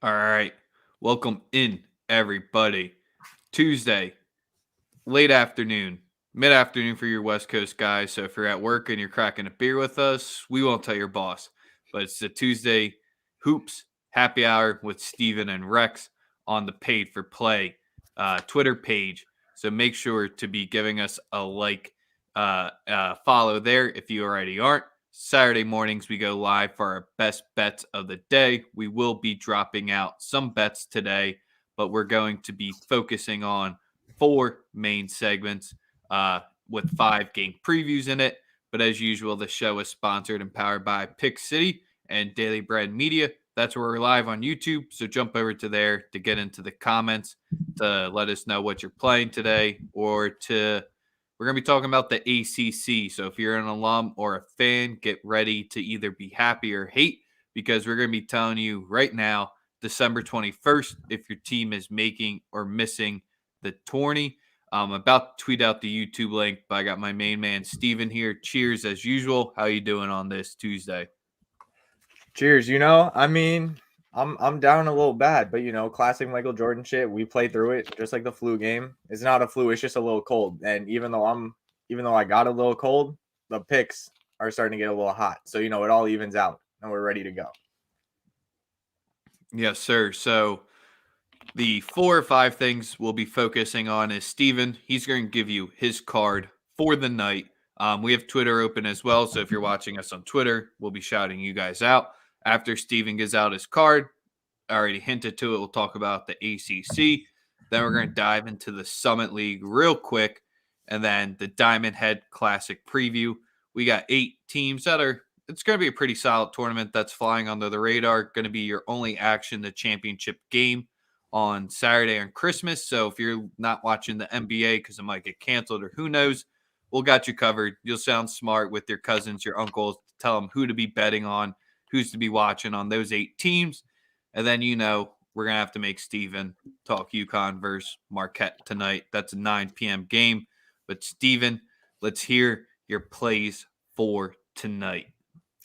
All right. Welcome in, everybody. Tuesday, late afternoon, mid afternoon for your West Coast guys. So if you're at work and you're cracking a beer with us, we won't tell your boss. But it's the Tuesday Hoops Happy Hour with Steven and Rex on the Paid for Play Twitter page. So make sure to be giving us a follow there if you already aren't. Saturday mornings, we go live for our best bets of the day. We will be dropping out some bets today, but we're going to be focusing on four main segments with 5 game previews in it. But as usual, the show is sponsored and powered by Pick City and Daily Bread Media. That's where we're live on YouTube. So jump over to there to get into the comments to let us know what you're playing today or to we're going to be talking about the ACC. So if you're an alum or a fan, get ready to either be happy or hate because we're going to be telling you right now, December 21st, if your team is making or missing the tourney. I'm about to tweet out the YouTube link, but I got my main man Steven here. Cheers as usual. How you doing on this Tuesday? Cheers. I'm down a little bad, but classic Michael Jordan shit. We play through it just like the flu game. It's not a flu, it's just a little cold. And even though I got a little cold, the picks are starting to get a little hot. So it all evens out and we're ready to go. Yes, sir. So the 4 or 5 things we'll be focusing on is Steven. He's going to give you his card for the night. We have Twitter open as well. So if you're watching us on Twitter, we'll be shouting you guys out. After Steven gives out his card, I already hinted to it. We'll talk about the ACC. Then we're going to dive into the Summit League real quick. And then the Diamond Head Classic preview. We got 8 teams it's going to be a pretty solid tournament that's flying under the radar. Going to be your only action, the championship game on Saturday on Christmas. So if you're not watching the NBA because it might get canceled or who knows, we'll got you covered. You'll sound smart with your cousins, your uncles, tell them who to be betting on, who's to be watching on those 8 teams. And then, we're going to have to make Steven talk Yukon versus Marquette tonight. That's a 9 p.m. game. But, Steven, let's hear your plays for tonight.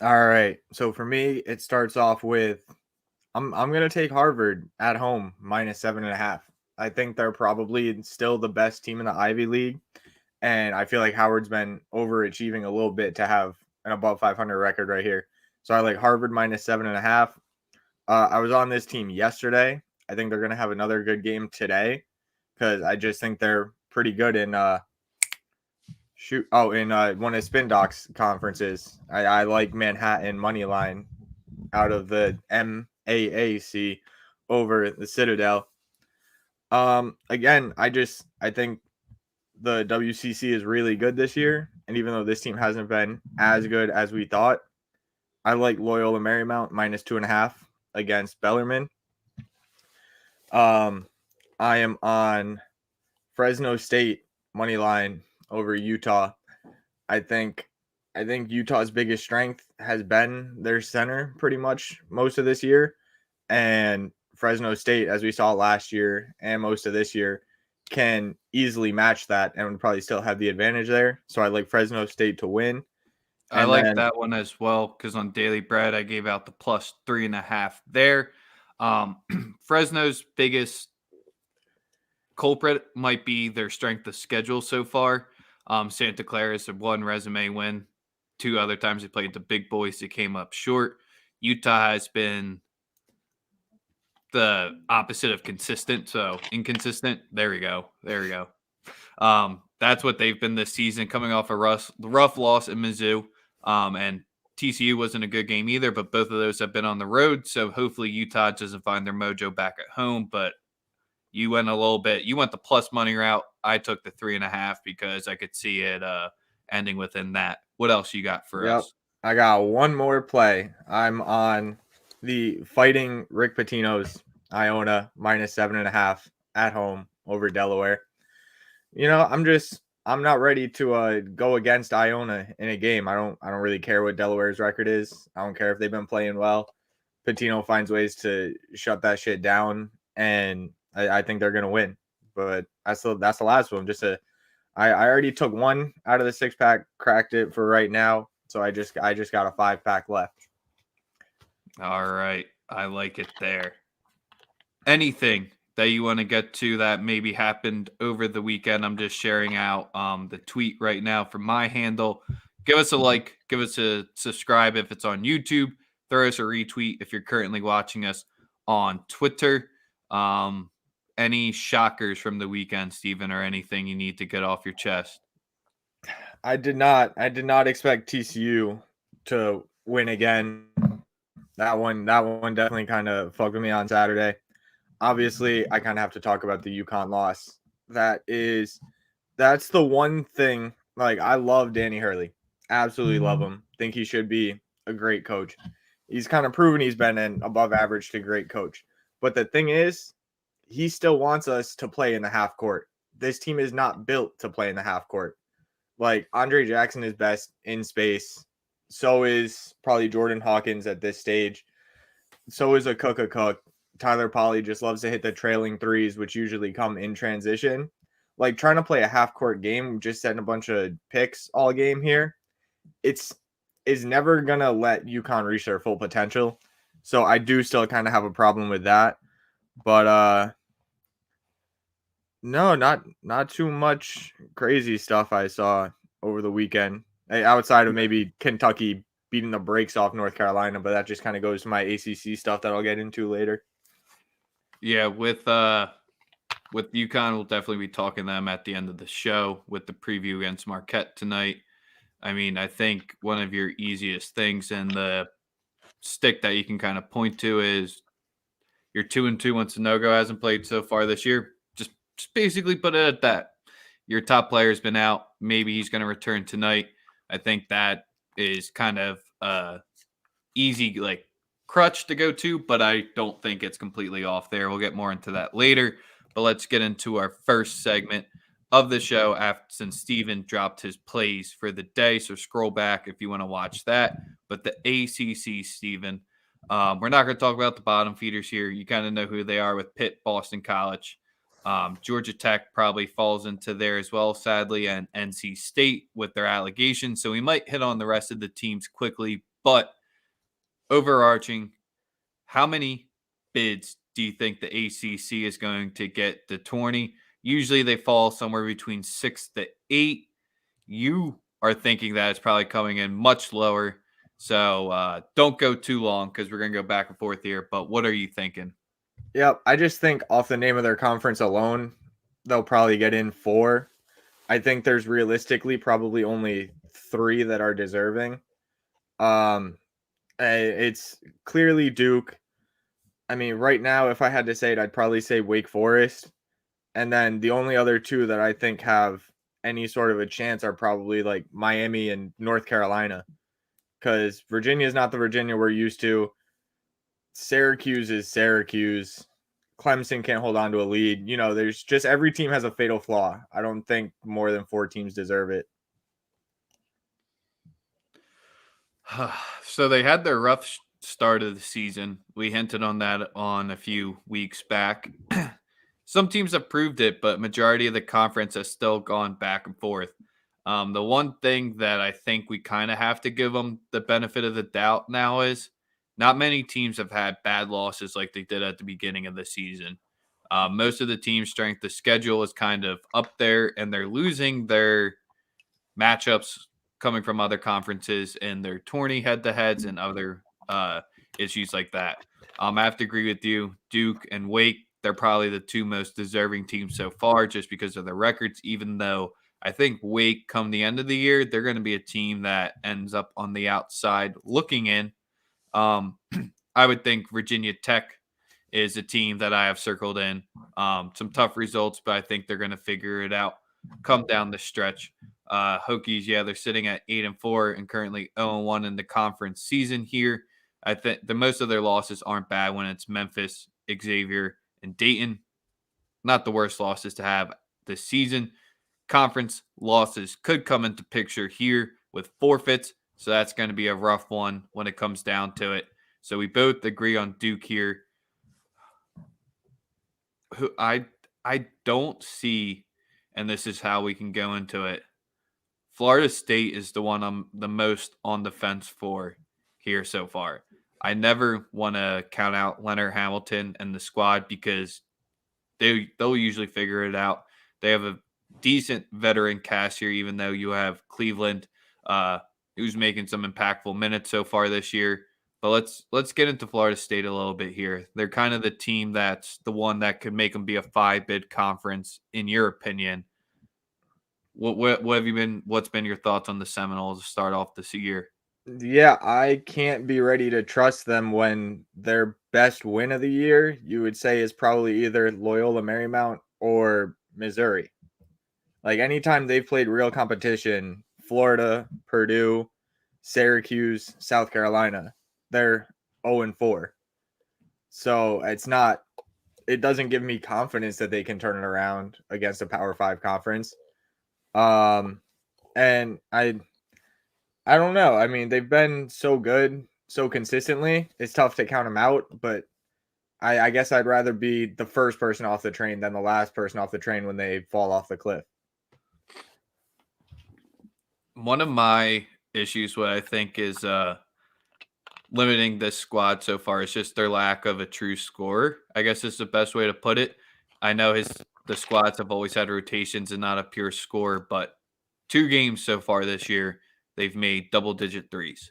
All right. So for me, it starts off with I'm gonna take Harvard at home -7.5. I think they're probably still the best team in the Ivy League. And I feel like Howard's been overachieving a little bit to have an above 500 record right here. So I like Harvard -7.5. I was on this team yesterday. I think they're going to have another good game today because I just think they're pretty good in one of Spin Doc's conferences. I like Manhattan money line out of the MAAC over the Citadel. Again, I think the WCC is really good this year, and even though this team hasn't been as good as we thought, I like Loyola Marymount -2.5 against Bellarmine. I am on Fresno State money line over Utah. I think Utah's biggest strength has been their center pretty much most of this year, and Fresno State, as we saw last year and most of this year, can easily match that and would probably still have the advantage there. So I like Fresno State to win. I And like then that one as well because on Daily Bread, I gave out the +3.5 there. Fresno's biggest culprit might be their strength of schedule so far. Santa Clara's a 1 resume win. 2 other times they played the big boys. They came up short. Utah has been the opposite of consistent, so inconsistent. There we go. That's what they've been this season, coming off a rough loss in Mizzou. And TCU wasn't a good game either, but both of those have been on the road. So hopefully Utah doesn't find their mojo back at home. But you went the plus money route. I took the 3.5 because I could see it ending within that. What else you got for us? I got one more play. I'm on the Fighting Rick Pitino's Iona -7.5 at home over Delaware. I'm not ready to go against Iona in a game. I don't really care what Delaware's record is. I don't care if they've been playing well. Pitino finds ways to shut that shit down, and I think they're gonna win. But that's the last one. I already took one out of the 6-pack, cracked it for right now. So I just got a 5-pack left. All right. I like it there. anything that you want to get to that maybe happened over the weekend. I'm just sharing out the tweet right now from my handle. Give us a like, give us a subscribe if it's on YouTube, throw us a retweet if you're currently watching us on Twitter. Um, any shockers from the weekend, Steven, or anything you need to get off your chest? I did not expect TCU to win again. That one definitely kind of fucked with me on Saturday. Obviously, I kind of have to talk about the Yukon loss. That's the one thing. Like, I love Danny Hurley. Absolutely love him. Think he should be a great coach. He's kind of proven he's been an above average to great coach. But the thing is, he still wants us to play in the half court. This team is not built to play in the half court. Like, Andre Jackson is best in space. So is probably Jordan Hawkins at this stage. So is a Cook. Tyler Polley just loves to hit the trailing threes, which usually come in transition. Like, trying to play a half court game, just setting a bunch of picks all game here, it's never gonna let UConn reach their full potential. So I do still kind of have a problem with that. But no, not too much crazy stuff I saw over the weekend. Outside of maybe Kentucky beating the brakes off North Carolina, but that just kind of goes to my ACC stuff that I'll get into later. Yeah, with UConn, we'll definitely be talking to them at the end of the show with the preview against Marquette tonight. I mean, I think one of your easiest things and the stick that you can kind of point to is you're 2-2 when Sanogo hasn't played so far this year. Just basically put it at that. Your top player's been out. Maybe he's going to return tonight. I think that is kind of easy like crutch to go to, but I don't think it's completely off there. We'll get more into that later. But let's get into our first segment of the show since Steven dropped his plays for the day. So scroll back if you want to watch that. But the ACC, Steven, we're not going to talk about the bottom feeders here. You kind of know who they are with Pitt, Boston College. Georgia Tech probably falls into there as well, sadly, and NC State with their allegations. So we might hit on the rest of the teams quickly. But overarching, how many bids do you think the ACC is going to get the tourney? Usually they fall somewhere between 6 to 8. You are thinking that it's probably coming in much lower. So don't go too long because we're going to go back and forth here. But what are you thinking? Yep, I just think off the name of their conference alone, they'll probably get in 4. I think there's realistically probably only 3 that are deserving. It's clearly Duke. I mean, right now, if I had to say it, I'd probably say Wake Forest. And then the only other 2 that I think have any sort of a chance are probably like Miami and North Carolina. Because Virginia is not the Virginia we're used to. Syracuse is Syracuse. Clemson can't hold on to a lead. You know, there's just every team has a fatal flaw. I don't think more than 4 teams deserve it. So they had their rough start of the season. We hinted on that on a few weeks back. Some teams have proved it, but majority of the conference has still gone back and forth. The one thing that I think we kind of have to give them the benefit of the doubt now is not many teams have had bad losses like they did at the beginning of the season. Most of the team's strength of schedule is kind of up there, and they're losing their matchups coming from other conferences and their tourney head-to-heads and other issues like that. I have to agree with you. Duke and Wake, they're probably the 2 most deserving teams so far just because of their records, even though I think Wake, come the end of the year, they're going to be a team that ends up on the outside looking in. I would think Virginia Tech is a team that I have circled in. Some tough results, but I think they're going to figure it out come down the stretch. Hokies, yeah, they're sitting at 8-4 and currently 0-1 in the conference season here. I think the most of their losses aren't bad when it's Memphis, Xavier, and Dayton. Not the worst losses to have this season. Conference losses could come into picture here with forfeits, so that's going to be a rough one when it comes down to it. So we both agree on Duke here. Who I don't see, and this is how we can go into it. Florida State is the one I'm the most on the fence for here so far. I never want to count out Leonard Hamilton and the squad because they'll usually figure it out. They have a decent veteran cast here, even though you have Cleveland, uh, who's making some impactful minutes so far this year. But let's get into Florida State a little bit here. They're kind of the team that's the one that could make them be a 5-bid conference, in your opinion. What have you been? What's been your thoughts on the Seminoles to start off this year? Yeah, I can't be ready to trust them when their best win of the year, you would say, is probably either Loyola Marymount or Missouri. Like anytime they've played real competition, Florida, Purdue, Syracuse, South Carolina, they're 0-4. So it doesn't give me confidence that they can turn it around against a Power 5 conference. And I don't know. I mean, they've been so good so consistently. It's tough to count them out, but I guess I'd rather be the first person off the train than the last person off the train when they fall off the cliff. One of my issues, what I think is limiting this squad so far, is just their lack of a true scorer. I guess is the best way to put it. I know the squads have always had rotations and not a pure scorer, but 2 games so far this year, they've made double-digit threes.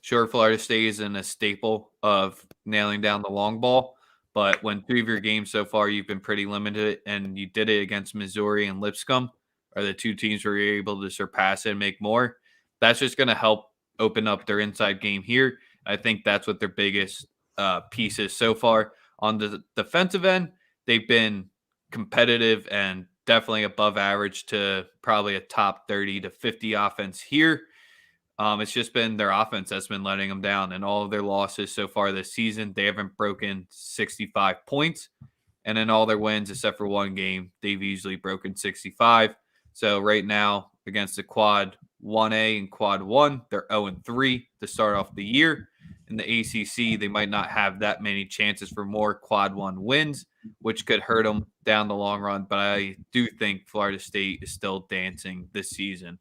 Sure, Florida State isn't a staple of nailing down the long ball, but when 3 of your games so far, you've been pretty limited, and you did it against Missouri and Lipscomb, are the 2 teams where you're able to surpass it and make more. That's just going to help open up their inside game here. I think that's what their biggest piece is so far. On the defensive end, they've been competitive and definitely above average to probably a top 30 to 50 offense here. It's just been their offense that's been letting them down. And all of their losses so far this season, they haven't broken 65 points. And in all their wins, except for 1 game, they've usually broken 65. So right now, against the quad 1A and quad 1, they're 0-3 to start off the year. In the ACC, they might not have that many chances for more quad 1 wins, which could hurt them down the long run. But I do think Florida State is still dancing this season.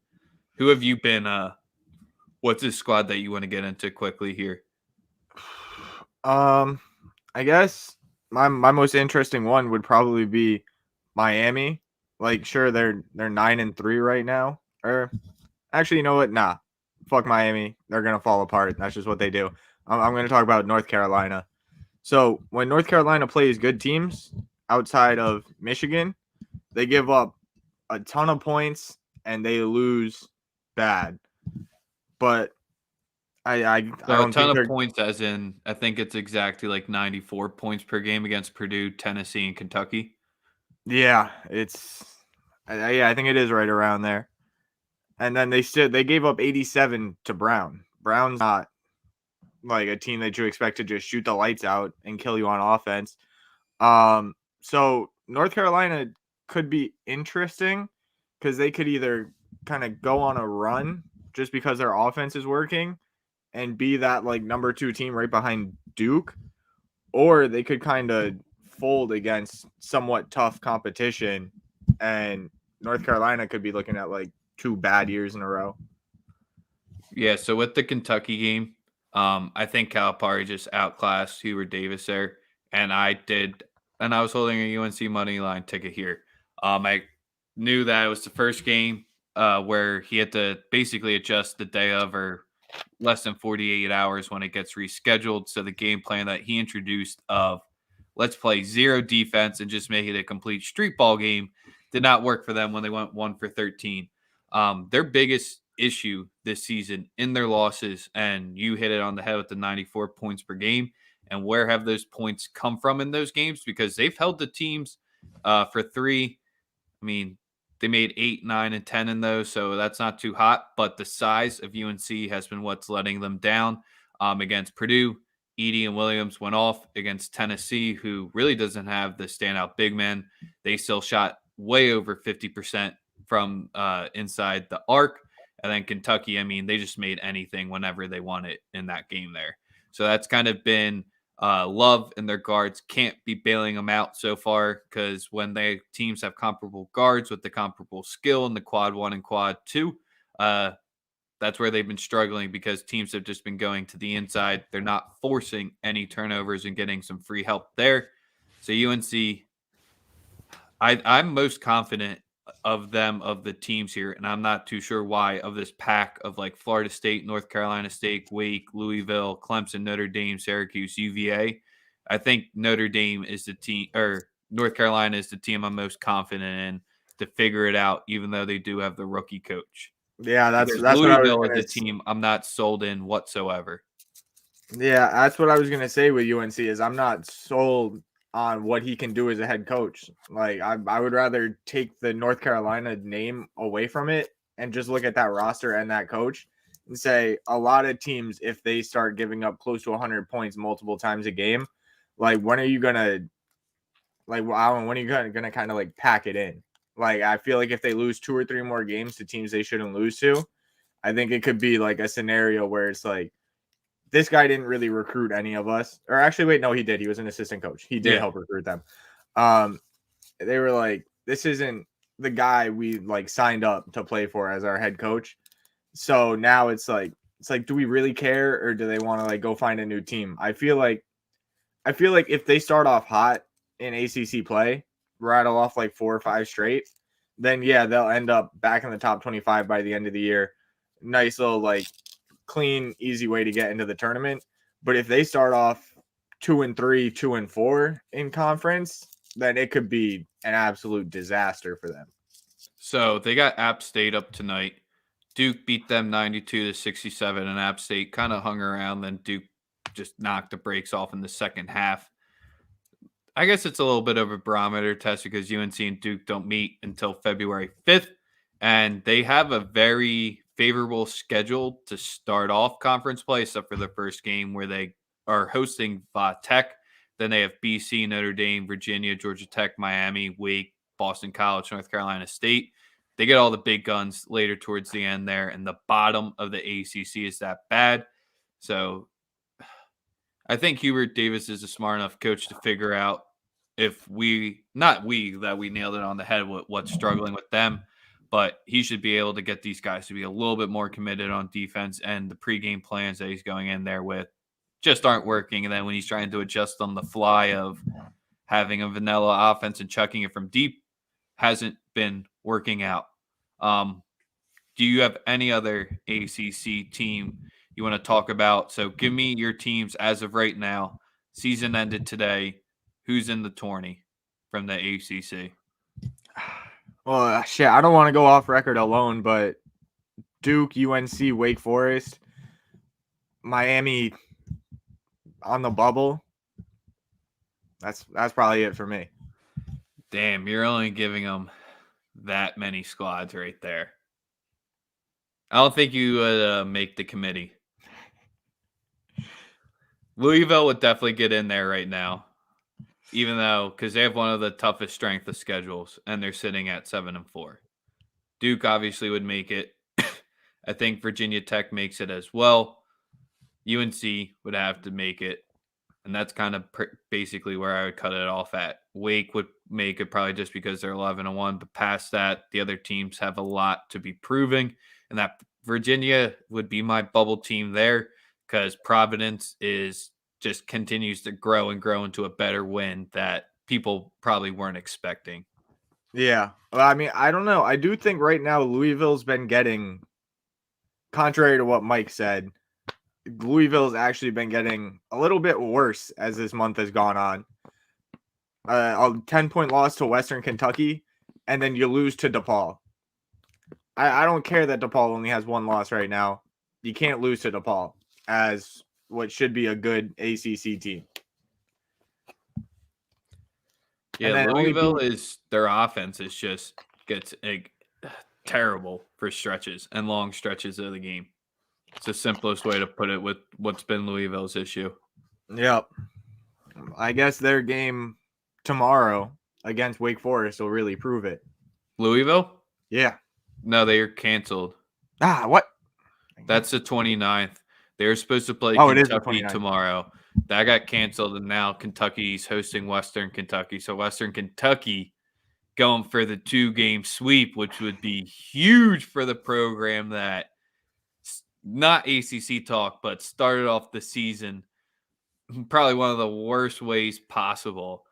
Who have you been what's the squad that you want to get into quickly here? I guess my most interesting one would probably be Miami. Like, sure, they're 9-3 right now. Or actually, you know what? Nah, fuck Miami. They're gonna fall apart. That's just what they do. I'm gonna talk about North Carolina. So when North Carolina plays good teams outside of Michigan, they give up a ton of points and they lose bad. But I don't A ton think of they're. points, as in, I think it's exactly like 94 points per game against Purdue, Tennessee, and Kentucky. Yeah, I think it is right around there. And then they gave up 87 to Brown. Brown's not like a team that you expect to just shoot the lights out and kill you on offense. So North Carolina could be interesting because they could either kind of go on a run just because their offense is working and be that like number 2 team right behind Duke, or they could kind of fold against somewhat tough competition, and North Carolina could be looking at like 2 bad years in a row. Yeah, so with the Kentucky game, I think Calipari just outclassed Hubert Davis there, and I was holding a UNC money line ticket here. I knew that it was the first game where he had to basically adjust the day of or less than 48 hours when it gets rescheduled. So the game plan that he introduced of let's play 0 defense and just make it a complete street ball game did not work for them when they went 1 for 13. Their biggest issue this season in their losses, and you hit it on the head with the 94 points per game. And where have those points come from in those games? Because they've held the teams for 3. I mean, they made 8, 9, and 10 in those, so that's not too hot. But the size of UNC has been what's letting them down. Against Purdue, Edey and Williams went off. Against Tennessee, who really doesn't have the standout big man, they still shot way over 50% from inside the arc. And then Kentucky, I mean, they just made anything whenever they wanted in that game there. So that's kind of been Love and their guards can't be bailing them out so far because when they teams have comparable guards with the comparable skill in the quad 1 and quad 2, that's where they've been struggling because teams have just been going to the inside. They're not forcing any turnovers and getting some free help there. So UNC, I'm most confident of the teams here, and I'm not too sure why, of this pack of like Florida State, North Carolina State, Wake, Louisville, Clemson, Notre Dame, Syracuse, UVA. I think Notre Dame is the team, or North Carolina is the team I'm most confident in to figure it out, even though they do have the rookie coach. Yeah, Because that's what I was Louisville is gonna. a team I'm not sold in whatsoever. Yeah, that's what I was gonna say with UNC is I'm not sold on what he can do as a head coach. Like I would rather take the North Carolina name away from it and just look at that roster and that coach and say a lot of teams, if they start giving up close to 100 points multiple times a game, like when are you gonna when are you gonna kind of like pack it in? Like I feel like if they lose 2 or 3 more games to teams they shouldn't lose to, I think it could be like a scenario where it's like this guy didn't really recruit any of us. Or actually, wait, no, he did. He was an assistant coach. He did help recruit them. They were like, this isn't the guy we like signed up to play for as our head coach. So now it's like, do we really care or do they want to like go find a new team? I feel like if they start off hot in ACC play, rattle off like 4 or 5 straight, then yeah, they'll end up back in the top 25 by the end of the year. Nice little like clean, easy way to get into the tournament. But if they start off 2-3, 2-4 in conference, then it could be an absolute disaster for them. So they got App State up tonight. Duke beat them 92-67, and App State kind of hung around. Then Duke just knocked the brakes off in the second half. I guess it's a little bit of a barometer test because UNC and Duke don't meet until February 5th, and they have a very favorable schedule to start off conference play, except for the first game where they are hosting Tech. Then they have BC, Notre Dame, Virginia, Georgia Tech, Miami, Wake, Boston College, North Carolina State. They get all the big guns later towards the end there, and the bottom of the ACC is that bad. So I think Hubert Davis is a smart enough coach to figure out if that we nailed it on the head with what's struggling with them, but he should be able to get these guys to be a little bit more committed on defense, and the pregame plans that he's going in there with just aren't working. And then when he's trying to adjust on the fly of having a vanilla offense and chucking it from deep, hasn't been working out. Do you have any other ACC team you want to talk about? So give me your teams as of right now. Season ended today. Who's in the tourney from the ACC? Well, shit, I don't want to go off record alone, but Duke, UNC, Wake Forest, Miami on the bubble. That's probably it for me. Damn, you're only giving them that many squads right there. I don't think you would make the committee. Louisville would definitely get in there right now, even though because they have one of the toughest strength of schedules, and they're sitting at 7-4. Duke obviously would make it. I think Virginia Tech makes it as well. UNC would have to make it, and that's kind of basically where I would cut it off at. Wake would make it probably just because they're 11-1, but past that, the other teams have a lot to be proving, and that Virginia would be my bubble team there because Providence just continues to grow and grow into a better win that people probably weren't expecting. Yeah. Well, I mean, I don't know. I do think right now Louisville's been getting, contrary to what Mike said, Louisville's actually been getting a little bit worse as this month has gone on. A 10-point loss to Western Kentucky, and then you lose to DePaul. I don't care that DePaul only has 1 loss right now. You can't lose to DePaul as what should be a good ACC team. Yeah, Louisville their offense is just gets terrible for stretches and long stretches of the game. It's the simplest way to put it with what's been Louisville's issue. Yep. I guess their game tomorrow against Wake Forest will really prove it. Louisville? Yeah. No, they are canceled. What? That's the 29th. They were supposed to play Kentucky tomorrow. That got canceled, and now Kentucky's hosting Western Kentucky. So Western Kentucky going for the 2-game sweep, which would be huge for the program that not ACC talk, but started off the season probably one of the worst ways possible.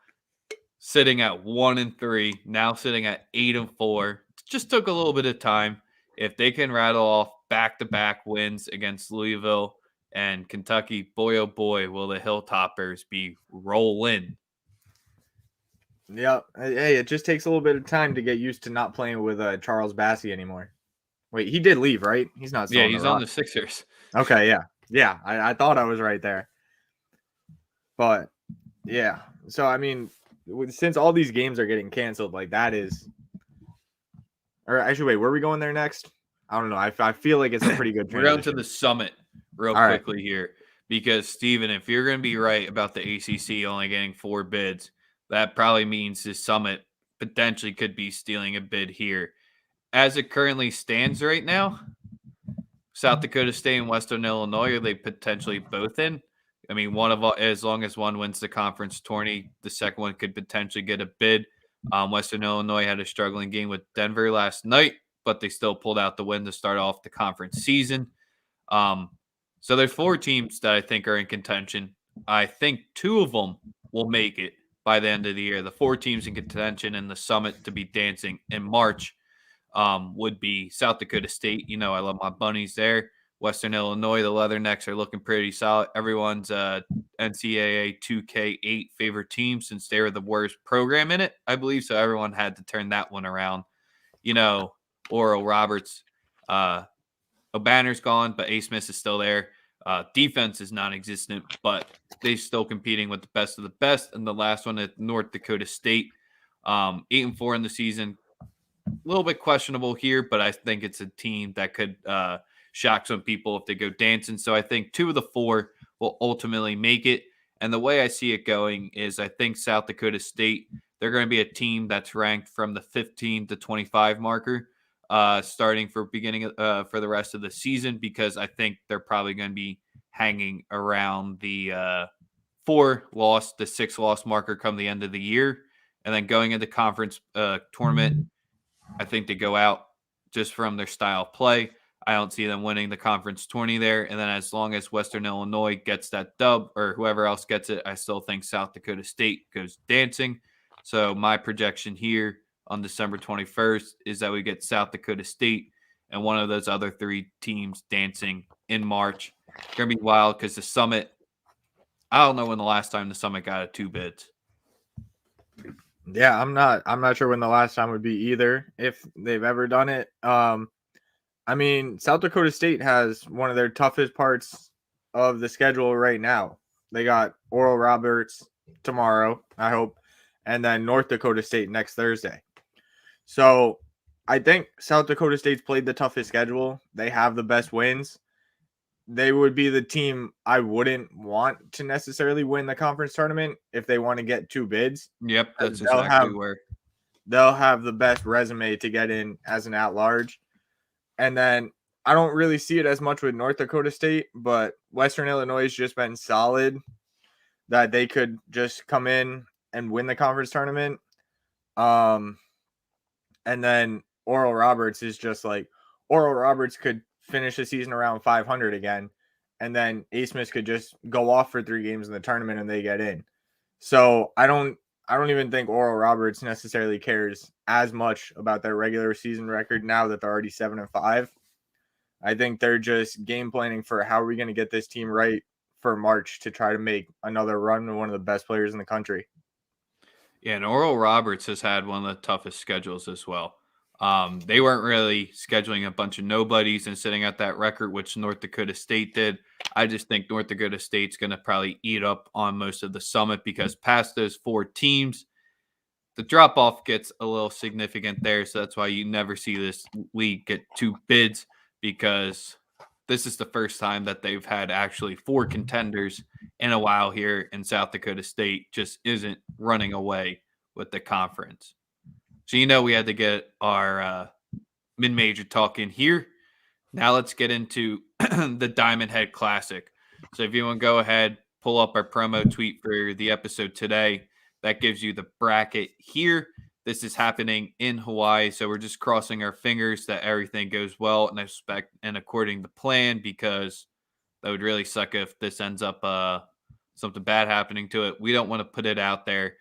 Sitting at 1-3, now sitting at 8-4. Just took a little bit of time. If they can rattle off back-to-back wins against Louisville and Kentucky, boy oh boy, will the Hilltoppers be rolling. Yeah. Hey, it just takes a little bit of time to get used to not playing with Charles Bassey anymore. Wait, he did leave, right? He's not still Yeah, on the he's on the roster. Sixers. Okay, yeah. Yeah, I thought I was right there. But, yeah. So, I mean, since all these games are getting canceled, like that is – or actually, wait, where are we going there next? I don't know. I feel like it's a pretty good We're going to transition. the Summit real All right. quickly here because, Steven, if you're going to be right about the ACC only getting 4 bids, that probably means the Summit potentially could be stealing a bid here. As it currently stands right now, South Dakota State and Western Illinois, are they potentially both in? I mean, as long as one wins the conference tourney, the second one could potentially get a bid. Western Illinois had a struggling game with Denver last night, but they still pulled out the win to start off the conference season. So there's 4 teams that I think are in contention. I think 2 of them will make it by the end of the year. The 4 teams in contention in the Summit to be dancing in March would be South Dakota State. You know, I love my bunnies there. Western Illinois, the Leathernecks are looking pretty solid. Everyone's NCAA 2K8 favorite team since they were the worst program in it, I believe. So everyone had to turn that one around. You know, Oral Roberts, O'Banner's gone, but A. Smith is still there. Defense is non-existent, but they're still competing with the best of the best. And the last one at North Dakota State, 8-4 in the season. A little bit questionable here, but I think it's a team that could shock some people if they go dancing. So I think 2 of the 4 will ultimately make it. And the way I see it going is I think South Dakota State, they're going to be a team that's ranked from the 15 to 25 marker starting for for the rest of the season, because I think they're probably going to be hanging around the 4-loss to 6-loss marker come the end of the year. And then going into conference tournament, I think they go out just from their style of play. I don't see them winning the conference tourney there. And then as long as Western Illinois gets that dub or whoever else gets it, I still think South Dakota State goes dancing. So my projection here on December 21st is that we get South Dakota State and one of those other 3 teams dancing in March. It's going to be wild because the Summit, I don't know when the last time the Summit got a 2 bids. Yeah, I'm not sure when the last time would be either, if they've ever done it. I mean, South Dakota State has one of their toughest parts of the schedule right now. They got Oral Roberts tomorrow, I hope, and then North Dakota State next Thursday. So I think South Dakota State's played the toughest schedule. They have the best wins. They would be the team I wouldn't want to necessarily win the conference tournament if they want to get 2 bids. Yep, that's exactly where they'll have the best resume to get in as an at-large. And then I don't really see it as much with North Dakota State, but Western Illinois has just been solid that they could just come in and win the conference tournament. And then Oral Roberts is just like, Oral Roberts could finish the season around 500 again, and then A. Smith could just go off for 3 games in the tournament and they get in. So I don't even think Oral Roberts necessarily cares as much about their regular season record now that they're already 7-5. I think they're just game planning for how are we going to get this team right for March to try to make another run with one of the best players in the country. Yeah, and Oral Roberts has had one of the toughest schedules as well. They weren't really scheduling a bunch of nobodies and sitting at that record, which North Dakota State did. I just think North Dakota State's going to probably eat up on most of the Summit because past those 4 teams, the drop-off gets a little significant there. So that's why you never see this league get 2 bids, because this is the first time that they've had actually 4 contenders in a while here, and South Dakota State just isn't running away with the conference. So, we had to get our mid-major talk in here. Now let's get into the Diamond Head Classic. So if you want to go ahead, pull up our promo tweet for the episode today. That gives you the bracket here. This is happening in Hawaii, so we're just crossing our fingers that everything goes well and according to plan, because that would really suck if this ends up something bad happening to it. We don't want to put it out there,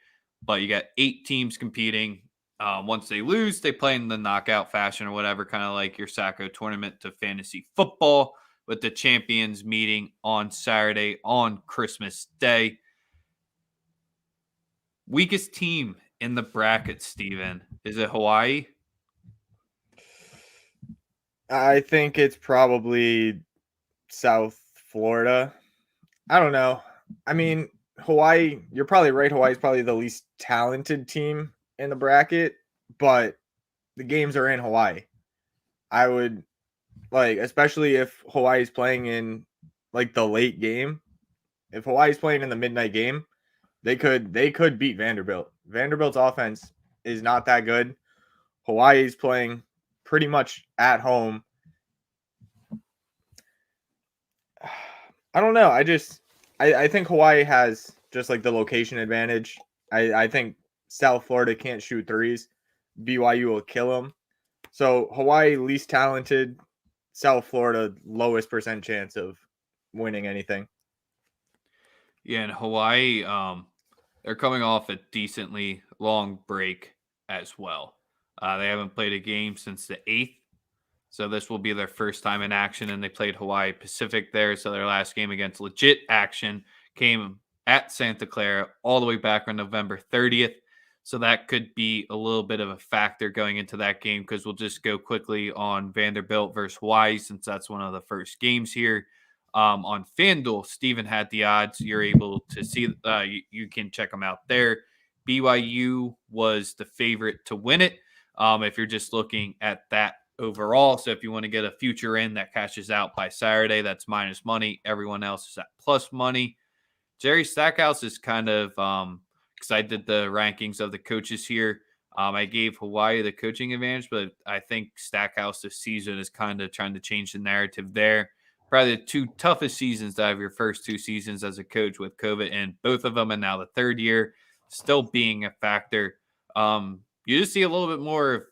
but you got 8 teams competing. Once they lose, they play in the knockout fashion or whatever, kind of like your Sacco tournament to fantasy football, with the champions meeting on Saturday on Christmas Day. Weakest team in the bracket, Steven. Is it Hawaii? I think it's probably South Florida. I don't know. I mean, Hawaii, you're probably right. Hawaii's probably the least talented team in the bracket, but the games are in Hawaii. I would like, especially if Hawaii's playing in like the late game. If Hawaii's playing in the midnight game, they could beat Vanderbilt. Vanderbilt's offense is not that good. Hawaii's playing pretty much at home. I don't know. I think Hawaii has just like the location advantage. I think South Florida can't shoot threes. BYU will kill them. So Hawaii least talented, South Florida lowest percent chance of winning anything. Yeah, and Hawaii, they're coming off a decently long break as well. They haven't played a game since the 8th, so this will be their first time in action, and they played Hawaii Pacific there. So their last game against legit action came at Santa Clara all the way back on November 30th. So that could be a little bit of a factor going into that game, because we'll just go quickly on Vanderbilt versus Hawaii, since that's one of the first games here. On FanDuel, Steven had the odds. You're able to see, you can check them out there. BYU was the favorite to win it, if you're just looking at that overall. So if you want to get a future in that cashes out by Saturday, that's minus money. Everyone else is at plus money. Jerry Stackhouse is kind of, because I did the rankings of the coaches here. I gave Hawaii the coaching advantage, but I think Stackhouse this season is kind of trying to change the narrative there. Probably the 2 toughest seasons out of your first 2 seasons as a coach, with COVID in both of them, and now the 3rd year still being a factor. You just see a little bit more of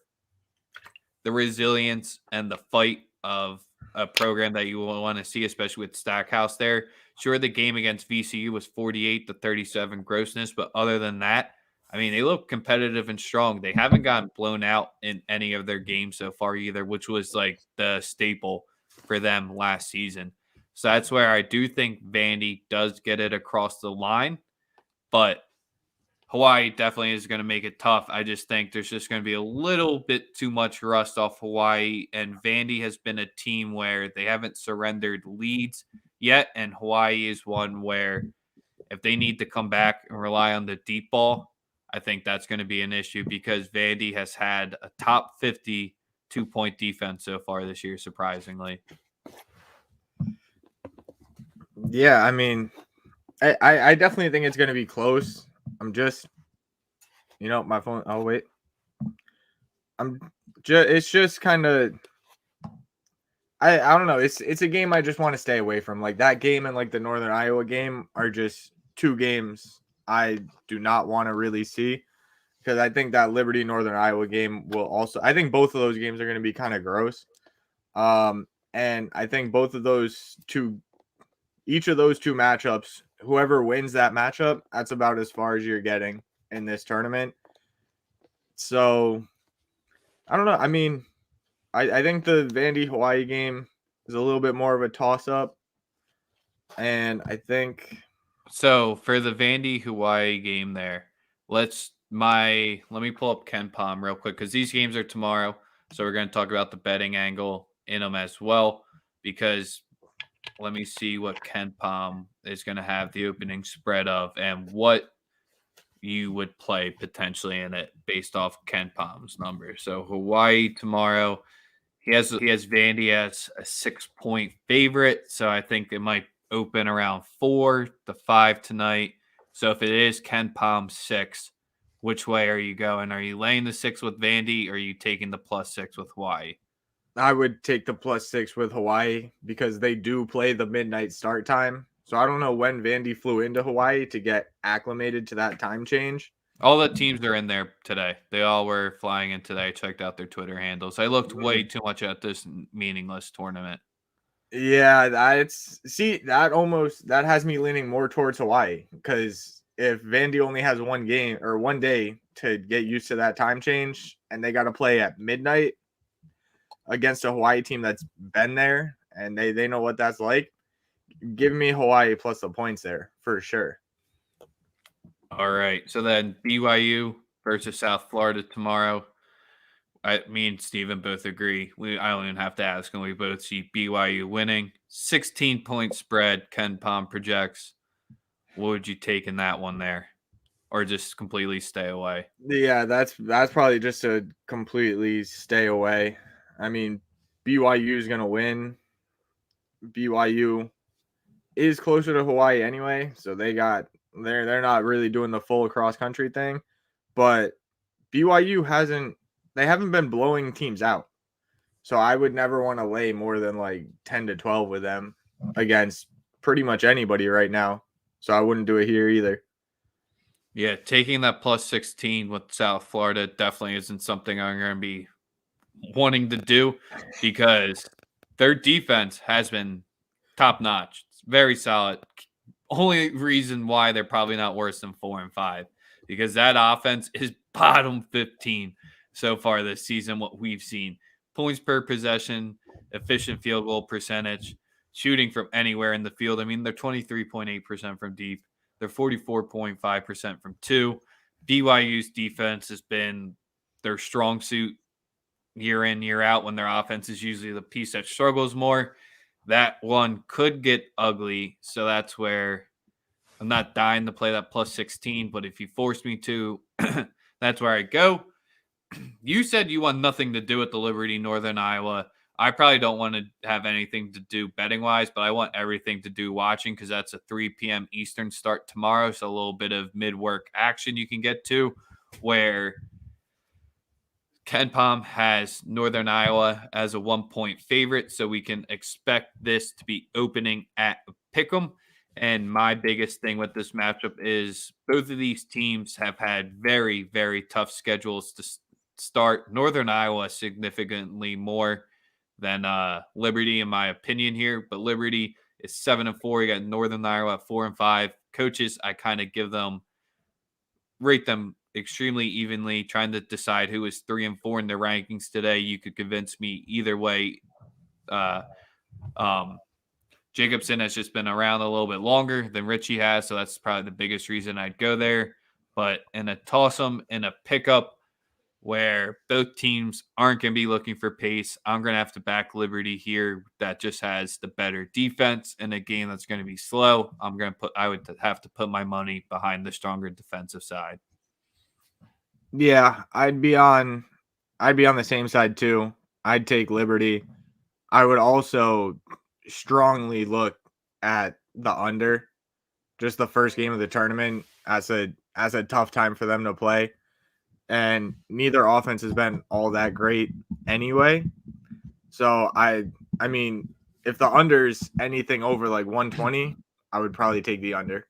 the resilience and the fight of a program that you will want to see, especially with Stackhouse there. Sure, the game against VCU was 48-37 grossness, but other than that, I mean, they look competitive and strong. They haven't gotten blown out in any of their games so far either, which was like the staple for them last season. So that's where I do think Vandy does get it across the line, but Hawaii definitely is going to make it tough. I just think there's just going to be a little bit too much rust off Hawaii, and Vandy has been a team where they haven't surrendered leads yet, and Hawaii is one where if they need to come back and rely on the deep ball, I think that's going to be an issue, because Vandy has had a top 50 2-point defense so far this year, surprisingly. Yeah, I mean, I definitely think it's going to be close. I'm just, my phone. Oh, wait. It's just kind of, I don't know. It's a game I just want to stay away from. Like that game and like the Northern Iowa game are just 2 games I do not want to really see, because I think that Liberty Northern Iowa game will also, I think both of those games are going to be kind of gross. And I think each of those two matchups, whoever wins that matchup, that's about as far as you're getting in this tournament. So I don't know. I mean, I think the Vandy Hawaii game is a little bit more of a toss up. And I think so for the Vandy Hawaii game there, let me pull up Ken Palm real quick, because these games are tomorrow. So we're going to talk about the betting angle in them as well, because let me see what Ken Palm is going to have the opening spread of and what you would play potentially in it based off Ken Palm's numbers. So Hawaii tomorrow, he has Vandy as a 6-point favorite. So I think it might open around 4 to 5 tonight. So if it is Ken Palm 6, which way are you going? Are you laying the 6 with Vandy, or are you taking the +6 with Hawaii? I would take the +6 with Hawaii, because they do play the midnight start time. So I don't know when Vandy flew into Hawaii to get acclimated to that time change. All the teams are in there today. They all were flying in today. I checked out their Twitter handles. I looked way too much at this meaningless tournament. Yeah, that has me leaning more towards Hawaii, because if Vandy only has one game or one day to get used to that time change, and they got to play at midnight against a Hawaii team that's been there and they know what that's like, give me Hawaii plus the points there for sure. All right. So then BYU versus South Florida tomorrow. Me and Steven both agree. I don't even have to ask, and we both see BYU winning. 16-point spread, Ken Palm projects. What would you take in that one there? Or just completely stay away? Yeah, that's probably just a completely stay away. I mean, BYU is going to win. BYU is closer to Hawaii anyway, so they're not really doing the full cross country thing, but BYU haven't been blowing teams out. So I would never want to lay more than like 10 to 12 with them against pretty much anybody right now. So I wouldn't do it here either. Yeah, taking that plus 16 with South Florida definitely isn't something I'm going to be wanting to do, because their defense has been top notch. It's very solid. Only reason why they're probably not worse than 4-5, because that offense is bottom 15 so far this season. What we've seen: points per possession, efficient field goal percentage, shooting from anywhere in the field. I mean, they're 23.8% from deep. They're 44.5% from two. BYU's defense has been their strong suit year in, year out, when their offense is usually the piece that struggles more. That one could get ugly. So that's where I'm not dying to play that plus 16. But if you force me to, that's where I go. You said you want nothing to do with the Liberty Northern Iowa. I probably don't want to have anything to do betting wise, but I want everything to do watching, because that's a 3 p.m. Eastern start tomorrow. So a little bit of mid-work action you can get to, where Ken Palm has Northern Iowa as a 1-point favorite. So we can expect this to be opening at Pick'em. And my biggest thing with this matchup is both of these teams have had very, very tough schedules to start. Northern Iowa significantly more than Liberty, in my opinion here. But Liberty is 7-4. You got Northern Iowa at 4-5. Coaches, I kind of rate them extremely evenly, trying to decide who is 3-4 in their rankings today. You could convince me either way. Jacobson has just been around a little bit longer than Richie has, so that's probably the biggest reason I'd go there. But in a toss-em, in a pickup where both teams aren't going to be looking for pace, I'm going to have to back Liberty here. That just has the better defense in a game that's going to be slow. I would have to put my money behind the stronger defensive side. Yeah, I'd be on the same side too. I'd take Liberty. I would also strongly look at the under. Just the first game of the tournament as a tough time for them to play. And neither offense has been all that great anyway. So I mean, if the under's anything over like 120, I would probably take the under.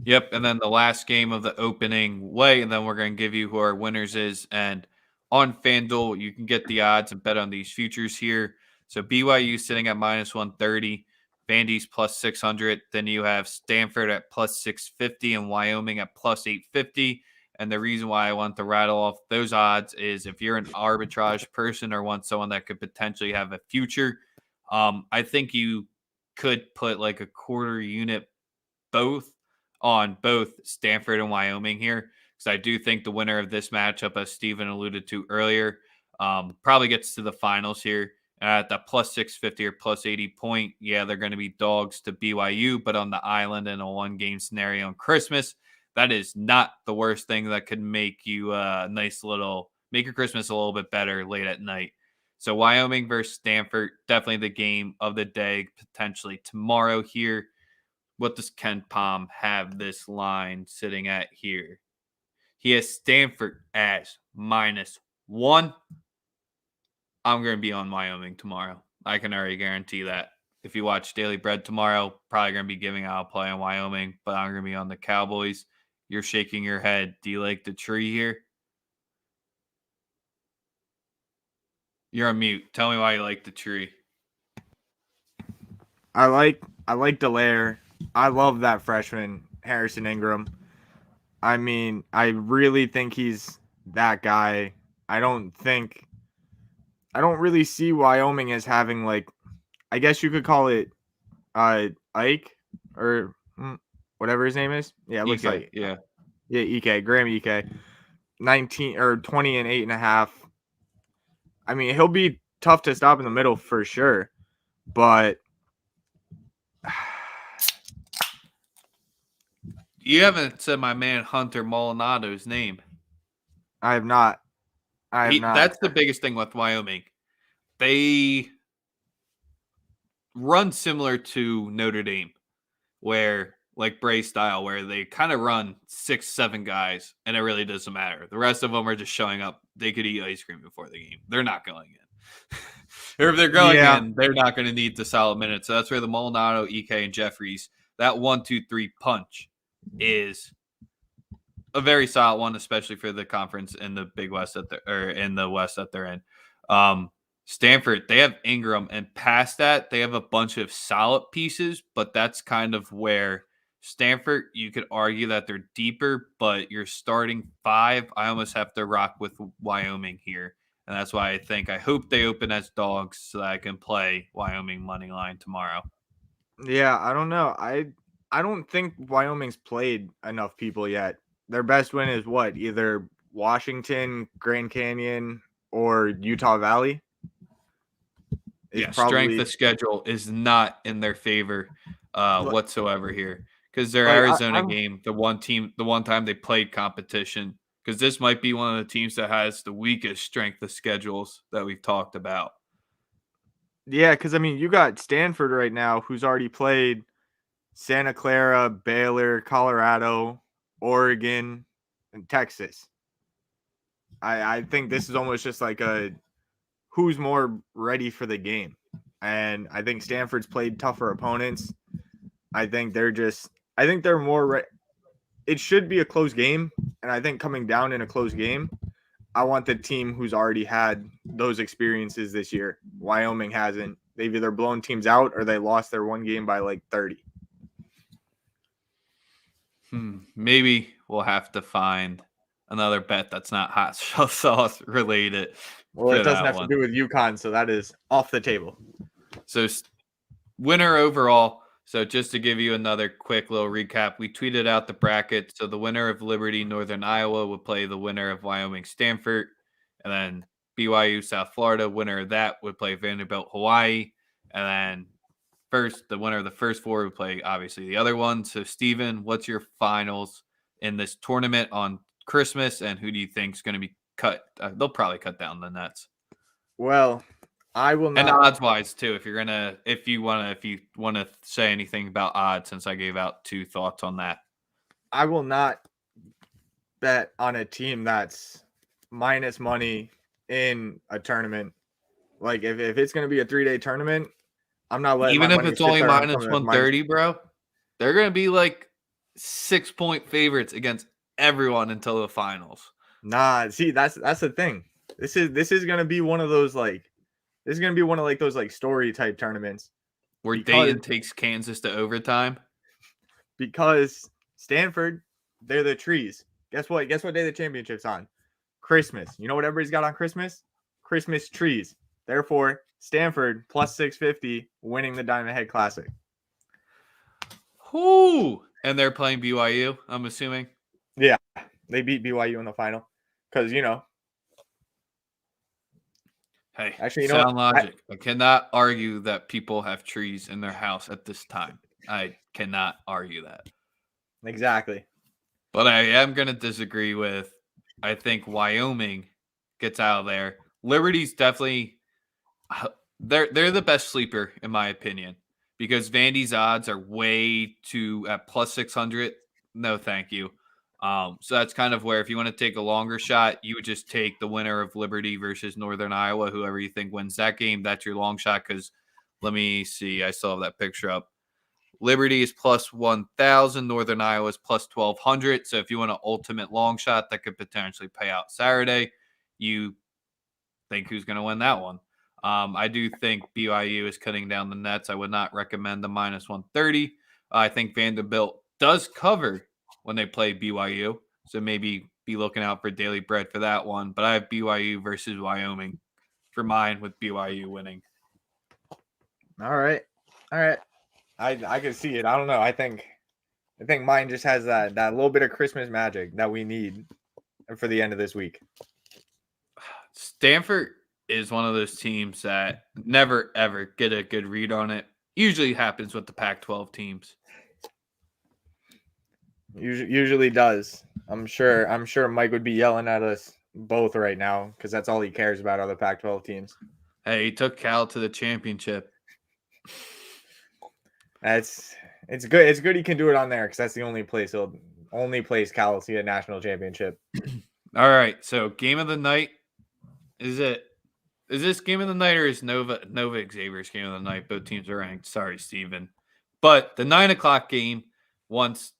Yep, and then the last game of the opening way, and then we're going to give you who our winners is. And on FanDuel, you can get the odds and bet on these futures here. So BYU sitting at minus 130, Vandy's plus 600. Then you have Stanford at plus 650 and Wyoming at plus 850. And the reason why I want to rattle off those odds is if you're an arbitrage person or want someone that could potentially have a future, I think you could put like a quarter unit on both Stanford and Wyoming here, because I do think the winner of this matchup, as Steven alluded to earlier, probably gets to the finals here at the plus 650 or plus 80 point. Yeah, they're going to be dogs to BYU, but on the island in a 1-game scenario on Christmas, that is not the worst thing that could make you make your Christmas a little bit better late at night. So Wyoming versus Stanford, definitely the game of the day, potentially tomorrow here. What does Ken Palm have this line sitting at here? He has Stanford as -1. I'm going to be on Wyoming tomorrow. I can already guarantee that. If you watch Daily Bread tomorrow, probably going to be giving out a play on Wyoming, but I'm going to be on the Cowboys. You're shaking your head. Do you like the tree here? You're on mute. Tell me why you like the tree. I like Delaire. I love that freshman, Harrison Ingram. I mean, I really think he's that guy. I don't really see Wyoming as having like, I guess you could call it Ike or whatever his name is. Yeah, it looks like yeah. Yeah, Ike, Graham Ike. 19 or 20 and 8.5. I mean, he'll be tough to stop in the middle for sure, but You haven't said my man Hunter Molinado's name. I have not. That's the biggest thing with Wyoming. They run similar to Notre Dame, where like Bray style, where they kind of run 6, 7 guys, and it really doesn't matter. The rest of them are just showing up. They could eat ice cream before the game. They're not going in. Or if they're going in, they're not going to need the solid minutes. So that's where the Molinado, Ek, and Jeffries, that 1, 2, 3 punch is a very solid one, especially for the conference in the Big West in the West that they're in. Stanford, they have Ingram, and past that, they have a bunch of solid pieces, but that's kind of where Stanford, you could argue that they're deeper, but you're starting 5. I almost have to rock with Wyoming here. And that's why I hope they open as dogs so that I can play Wyoming money line tomorrow. Yeah, I don't know. I don't think Wyoming's played enough people yet. Their best win is what? Either Washington, Grand Canyon, or Utah Valley. Strength of schedule is not in their favor whatsoever here, because their Arizona game, the one time they played competition, because this might be one of the teams that has the weakest strength of schedules that we've talked about. Yeah, because I mean, you got Stanford right now, who's already played Santa Clara, Baylor, Colorado, Oregon, and Texas. I think this is almost just like a who's more ready for the game. And I think Stanford's played tougher opponents. I think they're more it should be a close game. And I think coming down in a close game, I want the team who's already had those experiences this year. Wyoming hasn't. They've either blown teams out or they lost their one game by like 30. Maybe we'll have to find another bet that's not hot sauce related. Well, it doesn't have to do with Yukon, so that is off the table. So winner overall. So just to give you another quick little recap, we tweeted out the bracket. So the winner of Liberty, Northern Iowa would play the winner of Wyoming, Stanford, and then BYU, South Florida. Winner of that would play Vanderbilt, Hawaii, and then the winner of the first 4 would play obviously the other one. So Steven, what's your finals in this tournament on Christmas, and who do you think is going to be cut? They'll probably cut down the nets. Well, I will not. And odds wise too, if you want to say anything about odds, since I gave out 2 thoughts on that. I will not bet on a team that's minus money in a tournament. Like if it's going to be a 3-day tournament, I'm not letting even if it's only minus 130, bro. They're going to be like 6-point favorites against everyone until the finals. Nah, see, that's the thing. This is going to be one of those those like story type tournaments where Dayton takes Kansas to overtime. Because Stanford, they're the trees. Guess what? Guess what day the championship's on? Christmas. You know what everybody's got on Christmas? Christmas trees. Therefore, Stanford plus 650 winning the Diamond Head Classic. Whoo! And they're playing BYU, I'm assuming. Yeah, they beat BYU in the final. Because, hey, actually, sound logic. I cannot argue that people have trees in their house at this time. I cannot argue that. Exactly. But I am going to disagree with, I think Wyoming gets out of there. Liberty's definitely, they're the best sleeper, in my opinion, because Vandy's odds are way too at plus 600. No, thank you. So that's kind of where if you want to take a longer shot, you would just take the winner of Liberty versus Northern Iowa, whoever you think wins that game. That's your long shot because let me see. I still have that picture up. Liberty is plus 1,000. Northern Iowa is plus 1,200. So if you want an ultimate long shot that could potentially pay out Saturday, you think who's going to win that one. I do think BYU is cutting down the nets. I would not recommend the minus 130. I think Vanderbilt does cover when they play BYU. So maybe be looking out for Daily Bread for that one. But I have BYU versus Wyoming for mine with BYU winning. All right. I can see it. I don't know. I think mine just has that little bit of Christmas magic that we need for the end of this week. Stanford is one of those teams that never ever get a good read on it. Usually happens with the Pac-12 teams. Usually does. I'm sure Mike would be yelling at us both right now because that's all he cares about are the Pac-12 teams. Hey, he took Cal to the championship. It's good. It's good he can do it on there because that's the only place Cal will see a national championship. All right, so game of the night. Is this game of the night or is Nova Xavier's game of the night? Both teams are ranked. Sorry, Steven. But the 9:00 game, once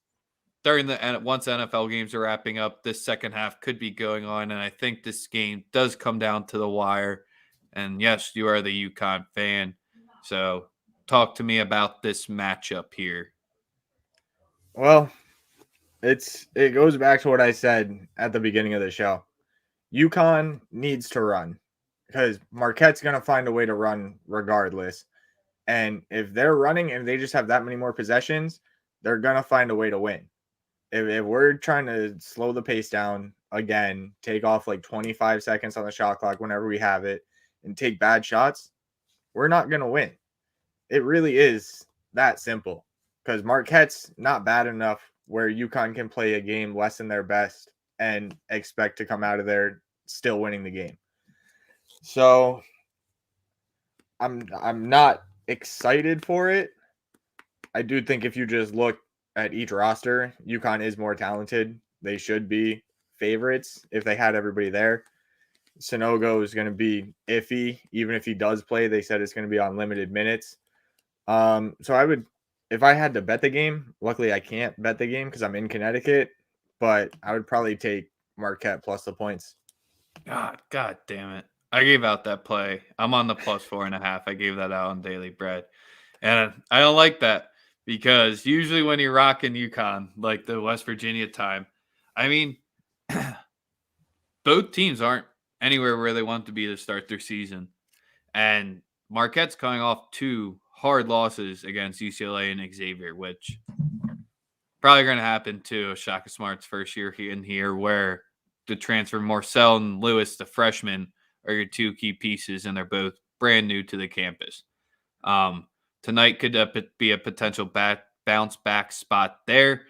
NFL games are wrapping up, this second half could be going on, and I think this game does come down to the wire. And yes, you are the Yukon fan, so talk to me about this matchup here. Well, it goes back to what I said at the beginning of the show. Yukon needs to run because Marquette's going to find a way to run regardless. And if they're running and they just have that many more possessions, they're going to find a way to win. If we're trying to slow the pace down again, take off like 25 seconds on the shot clock whenever we have it, and take bad shots, we're not going to win. It really is that simple because Marquette's not bad enough where Yukon can play a game less than their best and expect to come out of there still winning the game. So I'm not excited for it. I do think if you just look at each roster, Yukon is more talented. They should be favorites if they had everybody there. Sonogo is going to be iffy. Even if he does play, they said it's going to be on limited minutes. So I would, if I had to bet the game, luckily I can't bet the game because I'm in Connecticut, but I would probably take Marquette plus the points. God damn it. I gave out that play. I'm on the plus 4.5. I gave that out on Daily Bread. And I don't like that because usually when you're rocking Yukon, like the West Virginia time, I mean, both teams aren't anywhere where they want to be to start their season. And Marquette's coming off 2 hard losses against UCLA and Xavier, which probably going to happen to Shaka Smart's first year here where the transfer Marcel and Lewis, the freshmen, are your 2 key pieces, and they're both brand new to the campus. Tonight could be a potential bounce back spot there.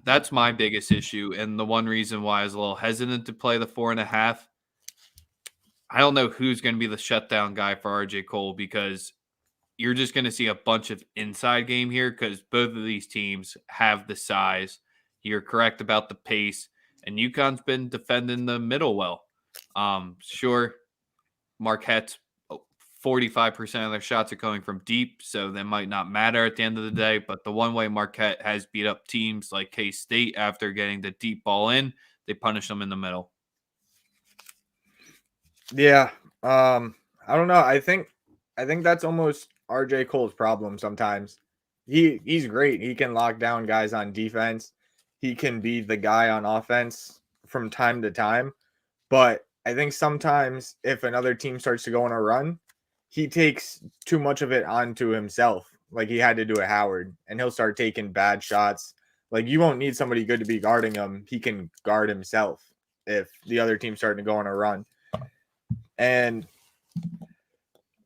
That's my biggest issue, and the one reason why I was a little hesitant to play the 4.5. I don't know who's going to be the shutdown guy for RJ Cole because you're just going to see a bunch of inside game here because both of these teams have the size. You're correct about the pace, and UConn's been defending the middle well. Sure, Marquette's 45% of their shots are coming from deep, so that might not matter at the end of the day. But the one way Marquette has beat up teams like K-State after getting the deep ball in, they punish them in the middle. Yeah. I don't know. I think that's almost RJ Cole's problem sometimes. He's great. He can lock down guys on defense. He can be the guy on offense from time to time. But I think sometimes if another team starts to go on a run, he takes too much of it onto himself. Like he had to do at Howard, and he'll start taking bad shots. Like you won't need somebody good to be guarding him. He can guard himself if the other team's starting to go on a run. And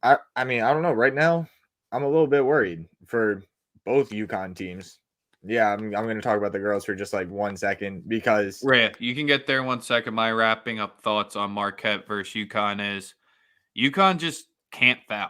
I mean, I don't know. Right now, I'm a little bit worried for both Yukon teams. Yeah, I'm going to talk about the girls for just like 1 second because You can get there in 1 second. My wrapping up thoughts on Marquette versus Yukon is Yukon just can't foul.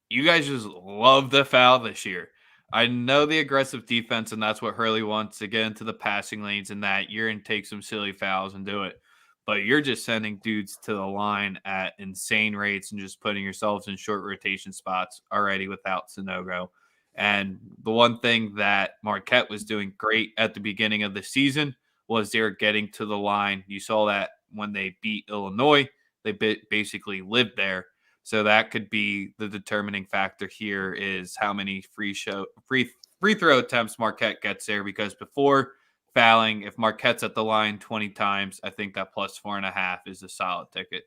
You guys just love the foul this year. I know the aggressive defense, and that's what Hurley wants to get into the passing lanes and that you're going to take some silly fouls and do it. But you're just sending dudes to the line at insane rates and just putting yourselves in short rotation spots already without Sonogo. And the one thing that Marquette was doing great at the beginning of the season was they were getting to the line. You saw that when they beat Illinois, they basically lived there. So that could be the determining factor here is how many free throw attempts Marquette gets there, because before fouling, if Marquette's at the line 20 times, I think that plus 4.5 is a solid ticket.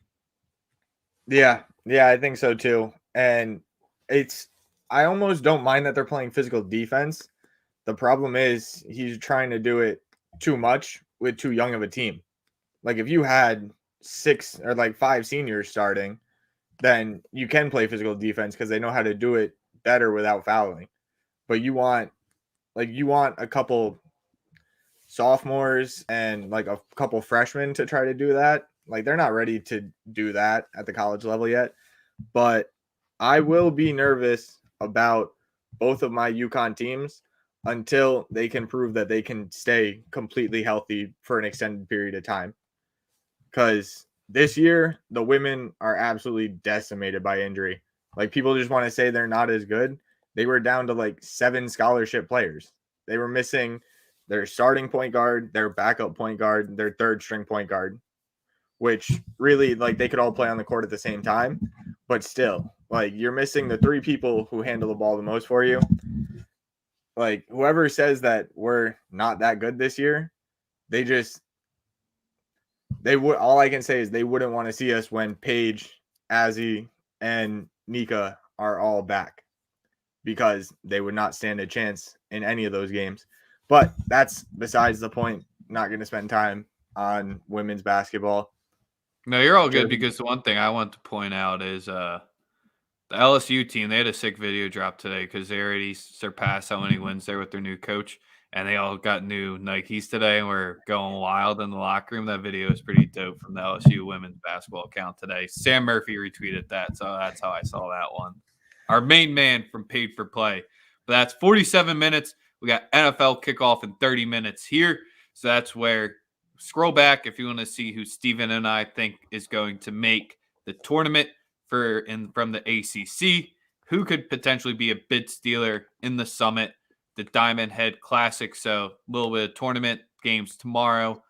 Yeah, I think so too. And I almost don't mind that they're playing physical defense. The problem is he's trying to do it too much with too young of a team. Like if you had 6 or like 5 seniors starting, then you can play physical defense because they know how to do it better without fouling. But you want a couple sophomores and like a couple freshmen to try to do that. Like they're not ready to do that at the college level yet. But I will be nervous about both of my Yukon teams until they can prove that they can stay completely healthy for an extended period of time. Because this year, the women are absolutely decimated by injury. Like people just want to say they're not as good. They were down to like 7 scholarship players. They were missing their starting point guard, their backup point guard, their third string point guard, which really like they could all play on the court at the same time. But still, like you're missing the 3 people who handle the ball the most for you. Like whoever says that we're not that good this year, they would. All I can say is they wouldn't want to see us when Paige, Azzy, and Nika are all back, because they would not stand a chance in any of those games. But that's besides the point. Not going to spend time on women's basketball. No, you're all good, because the one thing I want to point out is the LSU team, they had a sick video drop today because they already surpassed how many wins there with their new coach, and they all got new Nikes today and we're going wild in the locker room. That video is pretty dope from the LSU women's basketball account today. Sam Murphy retweeted that, so that's how I saw that one. Our main man from Paid for Play. But that's 47 minutes. We got NFL kickoff in 30 minutes here, so that's where scroll back if you want to see who Steven and I think is going to make the tournament from the ACC, who could potentially be a bid stealer in the Summit, the Diamond Head Classic. So a little bit of tournament games tomorrow,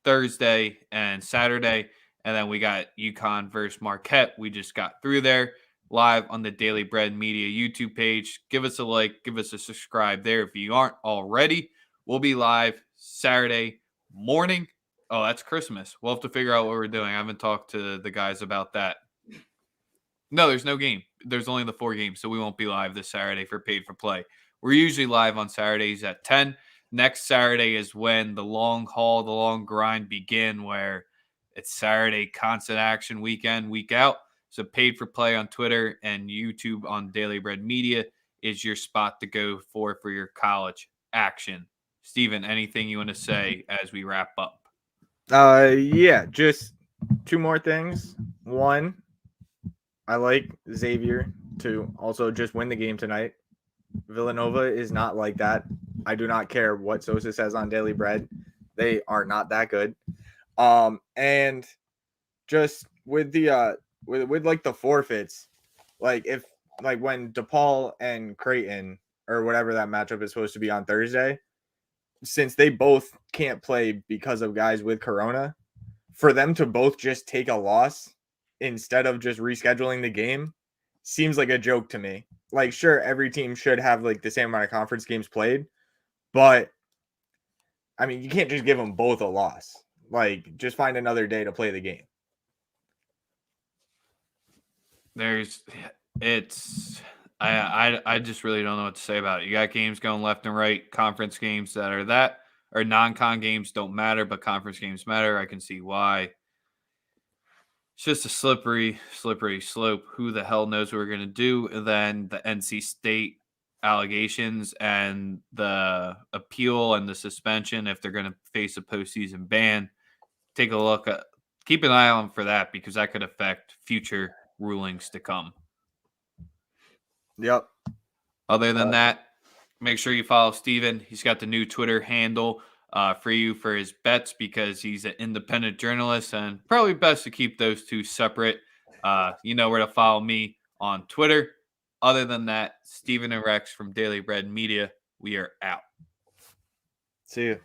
Thursday, and Saturday. And then we got Yukon versus Marquette. We just got through there live on the Daily Bread Media YouTube page. Give us a like, give us a subscribe there if you aren't already. We'll be live Saturday morning. Oh, that's Christmas. We'll have to figure out what we're doing. I haven't talked to the guys about that. No, there's no game. There's only the 4 games, so we won't be live this Saturday for Paid for Play. We're usually live on Saturdays at 10. Next Saturday is when the long haul, the long grind begin, where it's Saturday constant action weekend, week out. So Paid for Play on Twitter and YouTube on Daily Bread Media is your spot to go for your college action. Steven, anything you want to say as we wrap up? Yeah, just 2 more things. One, I like Xavier to also just win the game tonight. Villanova is not like that. I do not care what Sosa says on Daily Bread. They are not that good. And just with the with like the forfeits, like if like when DePaul and Creighton or whatever that matchup is supposed to be on Thursday, since they both can't play because of guys with corona, for them to both just take a loss instead of just rescheduling the game seems like a joke to me. Like, sure, every team should have like the same amount of conference games played, but I mean, you can't just give them both a loss. Like, just find another day to play the game. I just really don't know what to say about it. You got games going left and right, conference games that are that, or non-con games don't matter, but conference games matter. I can see why. It's just a slippery slope. Who the hell knows what we're going to do? And then the NC State allegations and the appeal and the suspension, if they're going to face a postseason ban, take a look at, keep an eye on for that, because that could affect future rulings to come. Yep. Other than that, make sure you follow Steven. He's got the new Twitter handle for you for his bets, because he's an independent journalist, and probably best to keep those two separate. You know where to follow me on Twitter Other than that, Steven and Rex from Daily Bread Media, we are out. See you.